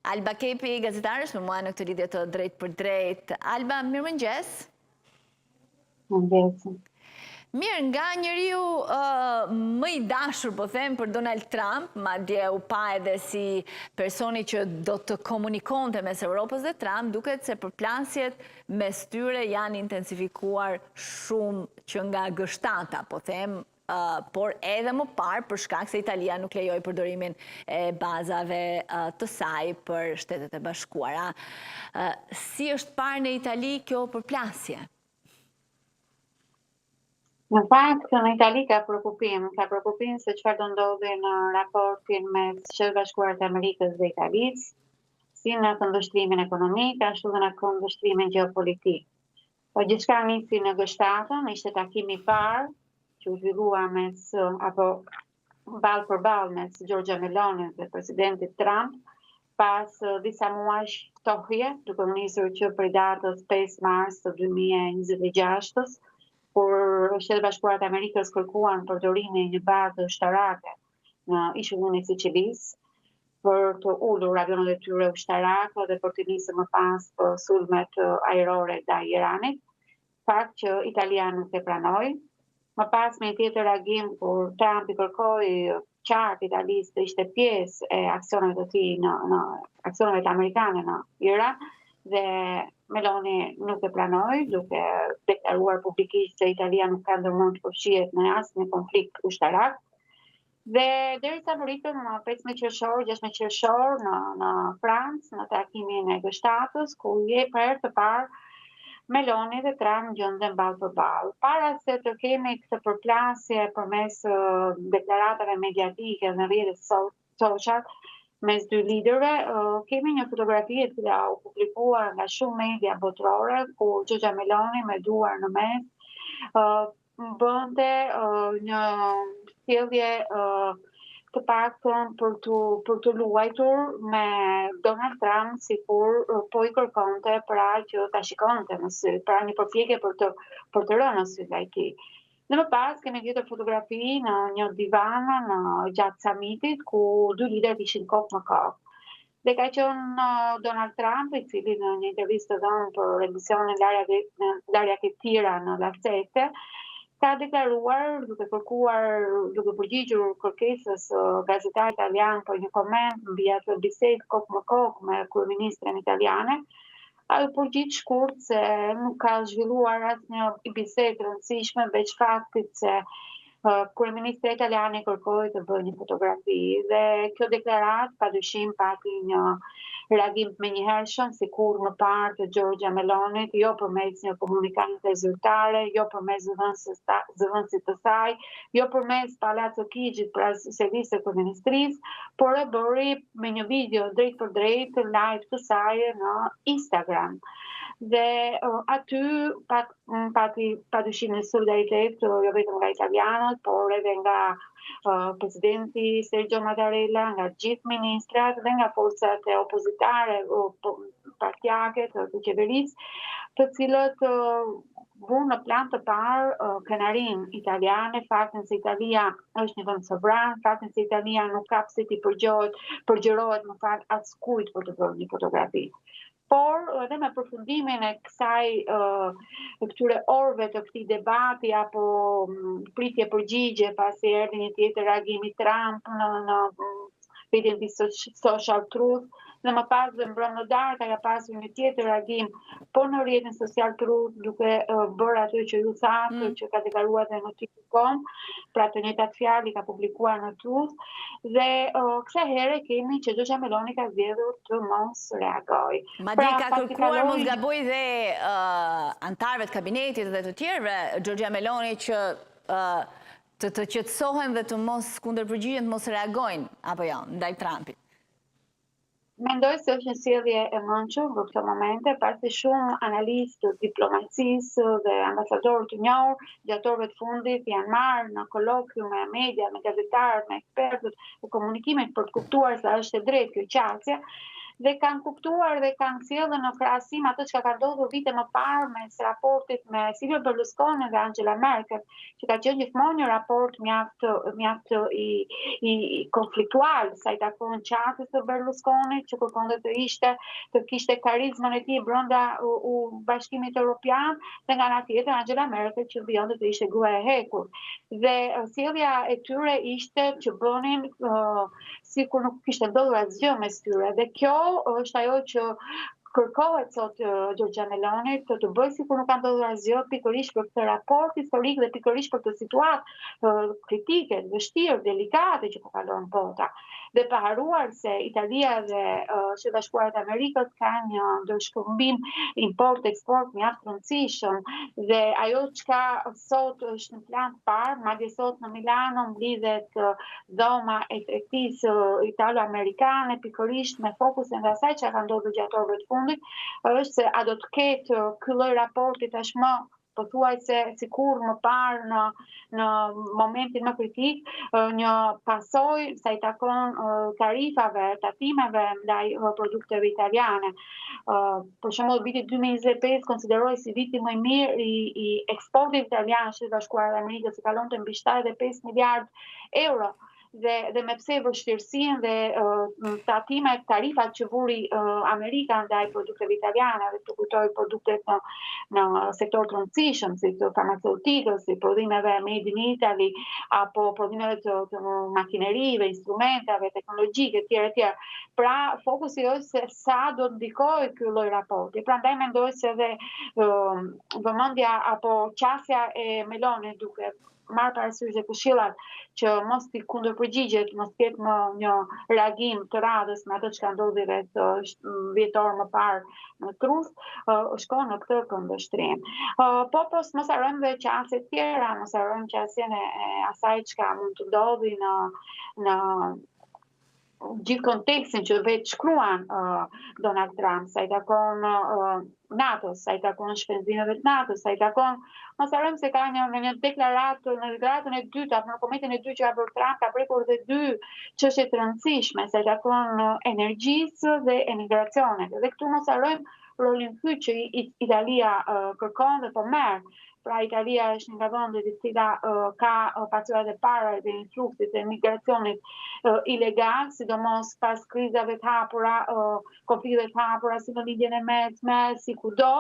Alba Kepi, gazetarës me mua në këtë lidhje të drejt për drejt. Alba, mirëmëngjes. Mëngjes. Mirë, nga njeriu më i dashur, po them, për Donald Trump, madje u pa edhe si personi që do të komunikonte mes Europës dhe Trump, duket se përplasjet mes tyre janë intensifikuar shumë që nga gështata, po them, por edhe më parë për shkak se Italia nuk lejoi përdorimin e bazave të saj për Shtetet e Bashkuara. Si është parë në Itali kjo përplasje? Në fakt, në Itali ka preokupim se çfarë do ndodhi në raportin mes Shtetit Bashkuar të Amerikës dhe Italisë, si në këndvështrimin ekonomik, ashtu dhe në këndvështrimin gjeopolitik. Po gjithçka nisi në gështatën, ishte takimi i parë që u zhvillua ballë për ballë mes Giorgia Meloni dhe presidentit Trump, pas disa muajsh ftohje, duke nisur që prej datës 5 mars të 2026, kur Shtetet Bashkuara të Amerikës kërkuan përdorimin e një baze ushtarake në ishullin e Sicilisë për të ulur avionët e tyre ushtarake dhe për të nisur më pas për sulmet ajrore ndaj Iranit, fakt që Italia nuk e pranoi. Më pas me një tjetër reagim kur Trump i kërkoi qartë Italisë të ishte pjesë e aksioneve të tij në aksioneve amerikane në Iran, dhe Meloni nuk e pranoi, duke deklaruar publikisht se Italia nuk ka ndërmend të përfshihet në asnjë konflikt ushtarak. Dhe derisa më ritëm në 15 qershor, 16 qershor në Francë, në takimin e gështatës, ku për herë të parë Meloni dhe Trump gjenden ballë për ballë. Para se të kemi këtë përplasje përmes deklaratave mediatike në rrjetet social mes dy liderëve, kemi një fotografi e cila u publikuar nga shumë media botërore, ku Giorgia Meloni me duar në mes bënte një sjellje të paktën për të luajtur me Donald Trump, sikur po i kërkonte pra që ta shikonte në sy, pra një përpjekje për të rënë në sy ndaj tij. Dhe më pas kemi gjetur fotografi në një divan në gjatë samitit, ku dy liderët ishin kokë në kokë. Dhe ka qenë Donald Trump, i cili në një intervistë të dhënë për emisionin Larja ke tira në La Sette, ka deklaruar, duke përgjigjur kërkesës gazetar italian për një koment mbi atë bisedë kokë me kokë me kryeministren italiane, ai u përgjigj shkurt se nuk ka zhvilluar asnjë bisedë të rëndësishme, veç faktit se kryeministri italiane kërkoi të bëjë një fotografi, dhe kjo deklaratë padyshim pati një reagim menjëhershëm, sikur më parë të Giorgia Melonit, jo përmes një komunikate zyrtare, jo përmes zëvendësit të saj, jo përmes Palazzo Chigi, pra servisë të kryeministrisë, por e bëri me një video drejt për drejt live të saj në Instagram. Dhe aty pati padyshim në solidaritet, jo vetëm nga italianët, por edhe nga presidenti Sergio Mattarella, nga gjithë ministrat dhe nga forcat e opozitare partijake të qeverisë, të cilët vunë në plan të parë krenarin italiane, faktin se Italia është një vend sovran, faktin se Italia nuk ka pse t'i përgjërohet më fal askujt për të bërë një fotografi. Por edhe me përfundimin e këtyre orëve të këtij debati apo pritje përgjigje, pasi erdhi një tjetër reagim i Trump në rrjetin mbi Social Truth, dhe më pas dhe mbrëm në darkë ka pasur një tjetër reagim po në rrjetin Social Truth, duke bërë atë që ju thatë, që ka deklaruar dhe në Twitter.com, pra të njëjtat fjalë ka publikuar në Truth, dhe kësaj here kemi që Giorgia Meloni ka zgjedhur të mos reagojë. Madje ka kërkuar mos gaboj dhe antarëve të kabinetit dhe të tjerëve Giorgia Meloni që të qetësohen dhe të mos kundërpërgjigjen, të mos reagojnë, apo jo, ndaj Trumpit. Mendoj se është një sjellje e mëndshme në këto momente, pasi shumë analistë të diplomacisë dhe ambasadorë të njohur gjatë orëve të fundit janë marrë në kolokvium me media, me gazetarët, me ekspertët e komunikimit për të kuptuar se është e drejtë kjo qasje. dhe kanë kuptuar dhe kanë sjellën në krahasim atë që ka ndodhur vite më parë mes raportit me Silvio Berlusconi dhe Angela Merkel, që ka qenë gjithmonë një raport mjaft i konfliktual sa i takon qartës të Berlusconit, që kërkonte të kishte karizmën e tij brenda Bashkimit Evropian, dhe nga ana tjetër Angela Merkel që vjonte të ishte gruaja e hekur. Dhe sjellja e tyre ishte që bënin sikur nuk kishte ndodhur asgjë mes tyre. Dhe kjo është ajo që kërkohet sot Giorgia Meloni të bëjë sikur nuk ka ndodhur asgjë, pikërisht për këtë raport historik dhe pikërisht për këtë situatë kritike, vështirë, delikate që po kalon bota. Dhe pa haruar se Italia dhe Shtetet Bashkuara të Amerikës kanë një ndërshkëmbim import-eksport mjaft rëndësishëm, dhe ajo çka sot është në plan të parë, madje sot në Milano mblidhet dhoma e tregtisë italo-amerikane, pikërisht me fokusin dhe asaj që ka ndodhur gjatë orëve të fundit, është se a do të ketë ky lloj raporti tashmë pothuajse sikur më parë në momentin më kritik, një pasojë sa i takon tarifave, tatimeve ndaj produkteve italiane. Për shembull, viti 2025 konsiderohej si viti më i mirë i eksportit italian në Shtetet Bashkuara të Amerikës, që kalonte mbi 75 miliardë euro. Dhe me pse vështirësinë dhe tarifat që vuri Amerika ndaj produkteve italiane, dhe të kujtoj produktet në sektor të rëndësishëm, si të farmaceutikës, si prodhimeve made in Italy, apo prodhimeve të makinerive, instrumentave, teknologjike, etj. Pra, fokusi është se sa do të ndikojë ky lloj raporti. Prandaj mendoj se edhe vëmendja apo qasja e Meloni duke marrë parasysh dhe këshillat që mos t'i kundërpërgjigjet, mos ketë më një reagim të radhës me atë që ka ndodhur rreth vjetor më parë në Trus, shkon në këtë këndvështrim. Po mos harrojmë dhe qasje të tjera, mos harrojmë qasjen e asaj çka mund të ndodhi në gjithë kontekstin që vetë shkruan Donald Trump, sa i takon NATO, sa i takon shpenzimeve të NATO, sa i takon, mos harrojmë se ka një deklaratën e dytë, apo në komentin e dytë që ka bërë Trump, ka prekur dhe dy çështje të rëndësishme, sa i takon energjisë dhe emigracionit. Dhe këtu mos harrojmë rolin kyç që Italia kërkon dhe po merr. Pra, Italia është një nga vendet e cila ka pasuar e para të influksit të emigracionit ilegal, sidomos pas krizave të hapura, konflikteve të hapura, si në Lindjen e Mesme, si kudo,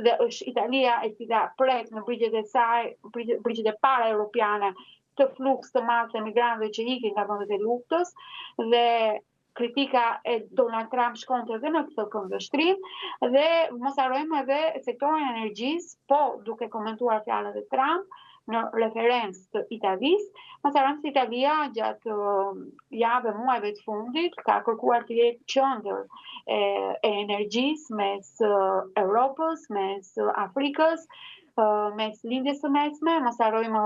dhe është Italia e cila prek në brigjet e saj, brigjet e para europiane, të fluks të madh të emigrantëve që ikin nga vendet e luftës, dhe kritika e Donald Trump shkonte edhe në këtë këndvështrim, dhe mos harrojmë edhe sektorin e energjisë, po duke komentuar fjalët e Trump në referencë të Italisë, mos harrojmë se Italia gjatë javëve, muajve të fundit ka kërkuar të jetë qendër e energjisë mes Europës, mes Afrikës, mes Lindjes së Mesme. Mos harrojmë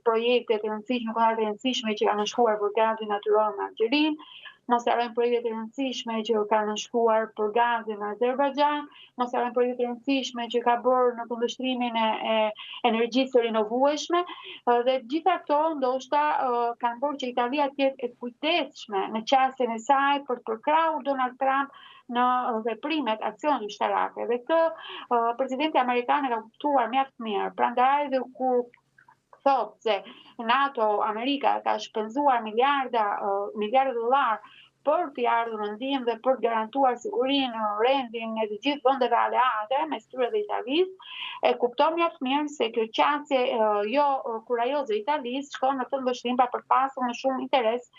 projektet e rëndësishme, kontrakte e rëndësishme që kanë shkuar për gazin natyror në Algjerin. Mos harrojmë projektet e rëndësishme që kanë shkuar për gazin në Azerbajxhan, mos harrojmë projektet e rëndësishme që ka bërë në këndvështrimin e energjisë së rinovueshme, dhe gjitha këto ndoshta kanë bërë që Italia të jetë e kujdesshme në qasjen e saj për të përkrahur Donald Trump në veprimet, aksionet ushtarake. Dhe këtë presidenti amerikan e ka kuptuar mjaft mirë. Prandaj dhe kur thot se NATO, Amerika ka shpenzuar miliarda dollar për të ardhur në ndihmë dhe për të garantuar sigurinë, rendin e të gjithë vendeve aleate, mes tyre dhe Italisë, e kupton mjaft mirë se kjo qasje jo kurajoze e Italisë shkon në këtë mbështrim pa përpasur më shumë interes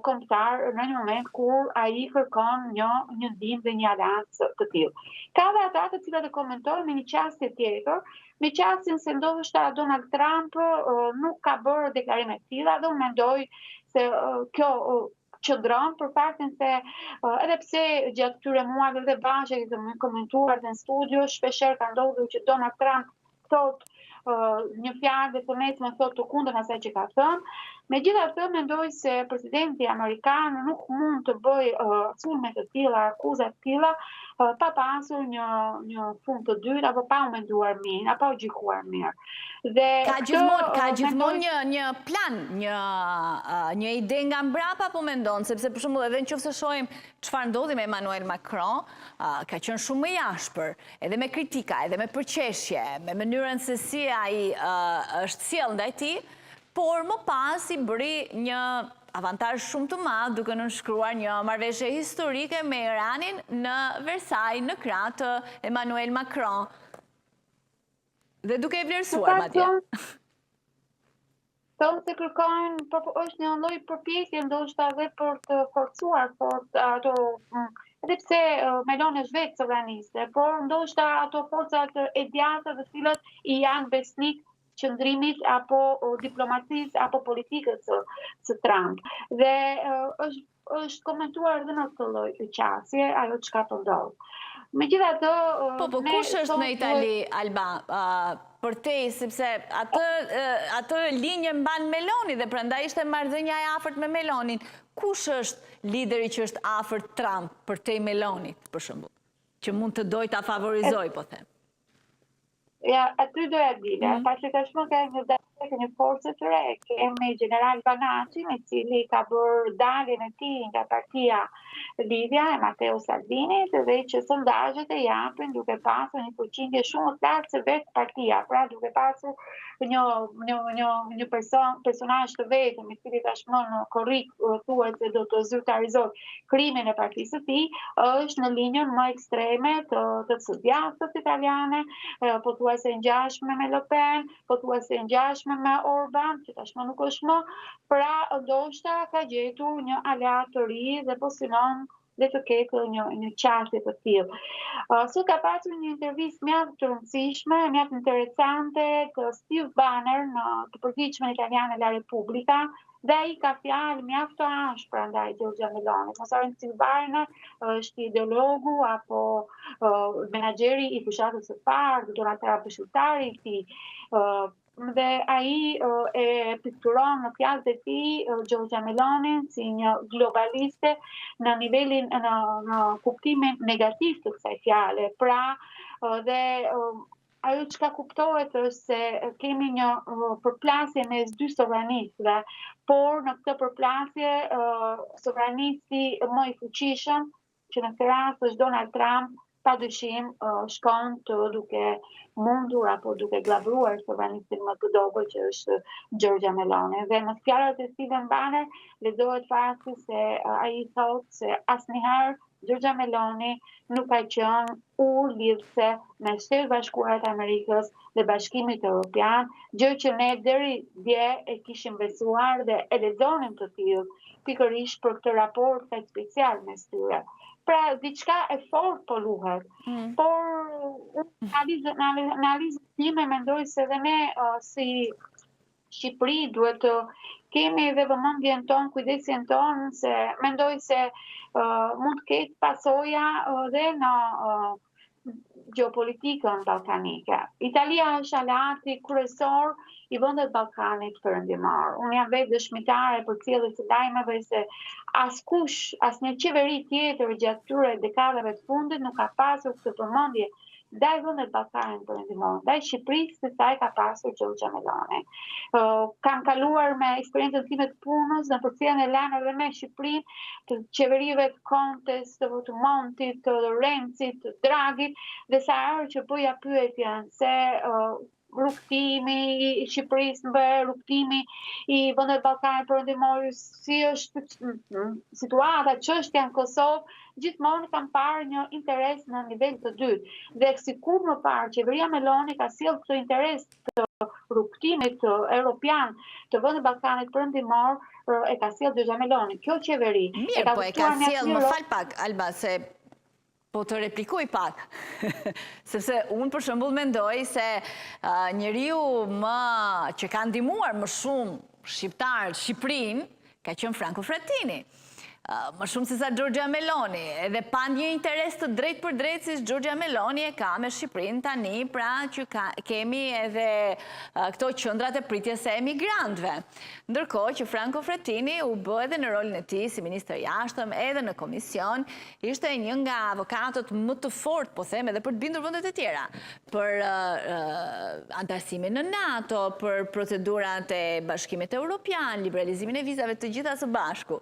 kombëtar në një moment kur ai kërkon një ndihmë dhe një aleancë të tillë. Ka dhe ata të cilët e komentojnë me një qasje tjetër, me qasjen se ndoshta Donald Trump nuk ka bërë deklarime të tilla, dhe unë mendoj se kjo qëndron për faktin se edhe pse gjatë këtyre muajve dhe bashkë që kemi komentuar në studio, shpeshherë ka ndodhur që Donald Trump thot një fjalë dhe të mesme thot të kundërt asaj që ka thënë. Megjithatë, mendoj se presidenti amerikan nuk mund të bëj sulme të tilla, akuza të tilla, pa pasur një fund të dytë apo pa u menduar mirë, apo u gjykuar mirë. Dhe ka gjithmonë një plan, një ide nga mbrapa, po mendon, sepse për shembull edhe nëse shohim çfarë ndodhi me Emmanuel Macron, ka qenë shumë më i ashpër, edhe me kritika, edhe me përqeshje, me mënyrën se si ai është sjell ndaj tij, por më pas i bëri një avantazh shumë të madh duke nënshkruar një marrëveshje historike me Iranin në Versailles në krah të Emmanuel Macron. Dhe duke e vlerësuar madje. Thonë se kërkojnë, është një lloj përpjekje ndoshta edhe për të forcuar ato, edhe pse Meloni është vetë sovraniste, por ndoshta ato forcat e djathta të cilat i janë besnik qëndrimit apo diplomacisë apo politikës së Trump. Dhe është komentuar edhe në këtë lloj qasje ajo çka po ndodh. Megjithatë, po kush është në Itali, Alba? Për te, sepse atë linjë mban Meloni dhe prandaj ishte marrëdhënia e afërt me Melonin. Kush është lideri që është afërt Trump për te Melonit, për shembull, që mund të dojë ta favorizoj, po them? Ja, aty doja dile, pasi tashmë ka një forcë të re, kemi general Banacin, i cili ka bërë daljen e tij nga partia Lidhja e Matteo Salvini, dhe që sondazhet e japin duke pasur një përqindje shumë të lartë se vetë partia, pra duke pasur një personazh të vetëm, i cili tashmë në korrik thuhet se do të zyrtarizoj krimin e partisë së tij, është në linjën më ekstreme të së djathtës italiane, pothuajse ngjashme me Le Pen, pothuajse ngjashme me Orban, që tashmë nuk është më, pra ndoshta ka gjetur një aleat të ri dhe po synon dhe të ketë një qasje të tillë. Sot ka pasur një intervistë mjaft të rëndësishme, mjaft interesante të Steve Bannon në të përgjithshmen italiane La Repubblica, dhe ai ka fjalë mjaft të ashpra ndaj Giorgia Meloni. Mos Steve Bannon është ideologu apo menaxheri i fushatës së parë, Donald Trump këshilltari i tij. Dhe ai e pikturon në fjalët e tij Giorgia Melonin si një globaliste në nivelin në kuptimin negativ të kësaj fjale. Pra, dhe ajo çka kuptohet është se kemi një përplasje mes dy sovranistëve, por në këtë përplasje sovranisti më i fuqishëm, që në këtë rast është Donald Trump, padyshim shkon të duke mundur apo duke glavruar sovranistin më të dobët që është Giorgia Meloni. Dhe në fjalët e Steven Bannon lexohet fakti se ai thotë se asnjëherë Giorgia Meloni nuk ka qenë lidhse me Shtetet Bashkuara të Amerikës dhe Bashkimit Evropian, gjë që ne deri dje e kishim besuar dhe e lexonim të tillë, pikërisht për këtë raport kaq special mes tyre. Pra, diçka e fort po luhet, por në analizën time mendoj se dhe ne si Shqipëri duhet të kemi edhe vëmendjen tonë, kujdesin tonë, se mendoj se mund të ketë pasoja dhe në gjeopolitikën ballkanike. Italia është aleati kryesor i vendet Ballkanit perëndimor. Unë jam vetë dëshmitare për cilës së lajmeve se askush, asnjë qeveri tjetër gjatë këtyre dekadave të fundit nuk ka pasur këtë përmendje ndaj vendet Ballkanit perëndimor, ndaj Shqipërisë se sa e ka pasur Giorgia Meloni. Kam kaluar me eksperiencën time të punës në përcjelljen e lajmeve me Shqipërinë, të qeverive të Contes, të Montit, të Rencit, të Draghit, dhe sa herë që bëja pyetjen se rrugtimi i Shqipërisë në rrugtimi i vendet Ballkanit perëndimor, si është situata, çështja në Kosovë, gjithmonë kam parë një interes në nivel të dytë. Dhe sikur më parë qeveria Meloni ka sjellë këtë interes të rrugtimit evropian të vendet Ballkanit perëndimor, e ka sjellë Giorgia Meloni. Kjo qeveri mirë, po e ka sjellë, më fal pak, Alba, se po të replikoj pak, sepse unë për shembull mendoj se njeriu që ka ndihmuar më shumë shqiptarët Shqipërinë ka qenë Franco Frattini. më shumë se sa Giorgia Meloni, edhe pa një interes të drejt për drejt si Giorgia Meloni e ka me Shqipërinë tani, pra që kemi edhe këto qëndrat e pritjes e emigrantëve. Ndërkohë që Franco Frattini u bë edhe në rolin e tij si ministër jashtëm edhe në komision, ishte një nga avokatët më të fortë, po them edhe për të bindur vendet e tjera, për antarësimin në NATO, për procedurat e Bashkimit Evropian, liberalizimin e vizave, të gjitha së bashku.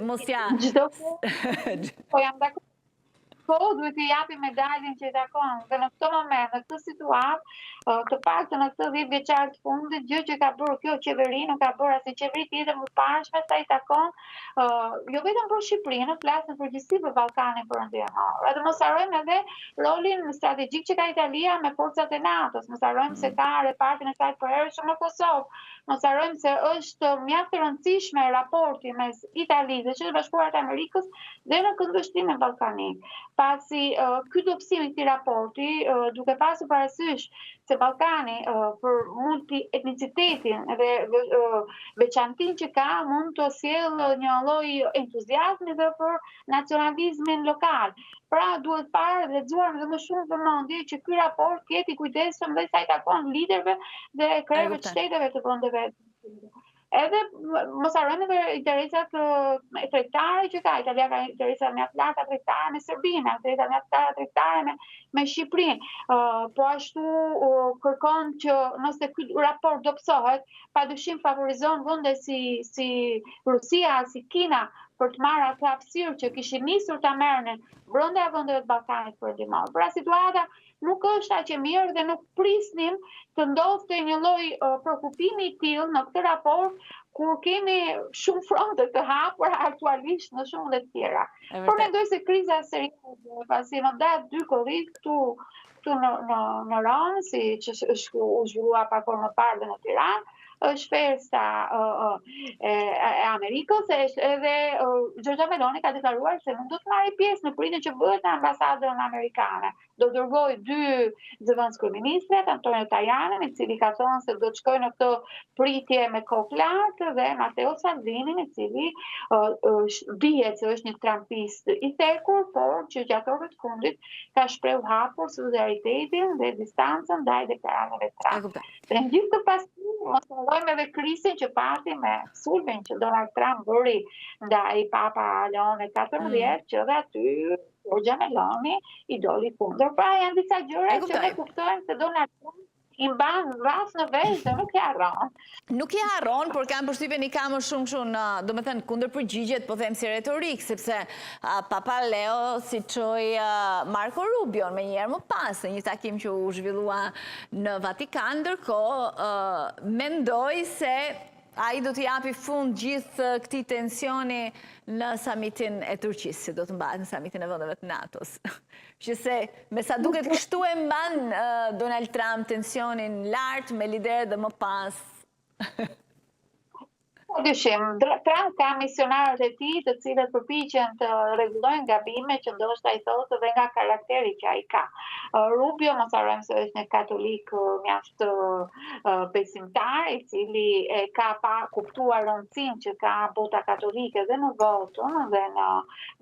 Mos ja... Po jam dakord. Po, duhet i japi medaljen që i takon. Dhe në këtë moment, në këtë situatë, të paktën në këtë 10 vjeçar të fundit, gjë që ka bërë kjo qeveri, nuk ka bërë asnjë qeveri tjetër më parshme, sa i takon, jo vetëm për Shqipërinë, flas në përgjithësi për Ballkanin Perëndimor. Edhe mos harrojmë edhe rolin strategjik që ka Italia me forcat e NATO-s. Mos harrojmë se ka repartin e saj të përhershëm në Kosovë. Mos harrojmë se është mjaft e rëndësishme raporti mes Italisë dhe Shtetit Bashkuar të Amerikës dhe në këndvështrimin ballkanik. Pasi ky dobësim i këtij raporti, duke pasur parasysh se Ballkani për multietnicitetin dhe veçantinë që ka mund të sjellë një lloj entuziazmi dhe për nacionalizmin lokal. Pra duhet parë dhe lexuar me më shumë vëmendje që ky raport ketë i kujdesshëm dhe sa i takon liderëve dhe krejve të shteteve të vendeve. Edhe mos harrojmë edhe interesat tregtare që ka. Italia ka interesa mjaft të larta tregtare me Serbinë, interesa mjaft të larta tregtare me Shqipërinë. Po ashtu kërkon që nëse ky raport dobësohet, padyshim favorizon vende si Rusia, si Kina, për të marrë atë hapësirë që kishin nisur ta merrnin brenda vendeve të Ballkanit Perëndimor. Pra situata nuk është aq e mirë dhe nuk prisnim të ndodhte një lloj shqetësimi i tillë në këtë raport kur kemi shumë fronte të hapura aktualisht në shumë të tjera. Por mendoj se kriza serioze pasi më datë 2 korrik këtu në Ron, si që është u zhvillua pak më parë dhe në Tiranë, është festa e Amerikës, edhe Giorgia Meloni ka deklaruar se nuk do të marrë pjesë në pritjen që bëhet në ambasadën amerikane. Do dërgoj 2 zëvendës kryeministre, Antonio Tajani, me cili ka thënë se do të shkojë në këtë pritje me kokë lartë, dhe Matteo Salvini, me cili dihet se është një trumpist i thekur, por që gjatë orëve të fundit ka shprehur hapur solidaritetin dhe distancën ndaj deklaratave të Trump. Dhe në gjithë këtë mos harrojmë edhe krisin që pati me sulmin që Donald Trump bëri ndaj Papa Leon XIV, që dhe aty Giorgia Meloni i doli kundër. Pra janë disa gjëra që ne kuptojmë se Donald Trump i mban vrasë në vesh dhe nuk i harron. Nuk i harron, por kam përshtypjen i ka më shumë, do me thënë, kundër përgjigjet, po them si retorik, sepse Papa Leo si çoi Marco Rubio me njerë më pas, në një takim që u zhvillua në Vatikan, ndërkohë mendoj se ai do t'i japi fund gjithë këtij tensioni në samitin e Turqisë, si do të mbahet në samitin e vendeve të NATO-s. Që se me sa duket kështu e mban Donald Trump tensionin lart me liderët dhe më pas. Dyshim, Trump ka misionarët e tij të cilët përpiqen të rregullojnë gabimet që ndoshta i thotë dhe nga karakteri që ai ka. Rubio, mos harrojmë se është një katolik mjaft besimtar, i cili e ka kuptuar rëndësinë që ka bota katolike dhe në votën dhe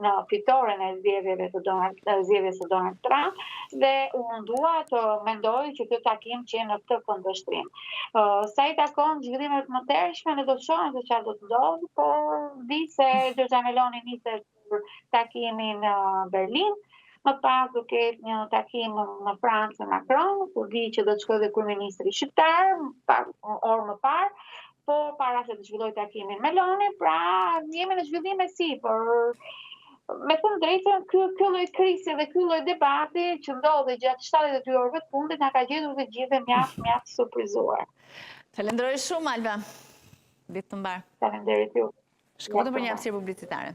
në fitoren e zgjedhjeve të Donald Trump, dhe unë dua të mendoj që ky takim që në këtë këndvështrim. Sa i takon zhvillimet më tërshme, ne do të shohim se çfarë do të ndodhë, por di se Giorgia Meloni niset për takimin në Berlin, më pas do ketë një takim në Francë me Macron, ku di që do të shkojë dhe kryeministri shqiptar orë më parë, por para se të zhvillojë takimin Meloni, pra jemi në zhvillime por me thënë drejtën, ky lloj krize dhe ky lloj debati që ndodhi gjatë 72 orëve të fundit na ka gjetur të gjithë mjaft surprizuar. Falenderoj shumë, Alva. Ditë të mbarë. Faleminderit ju. Shkruajmë për një hapësirë publicitare.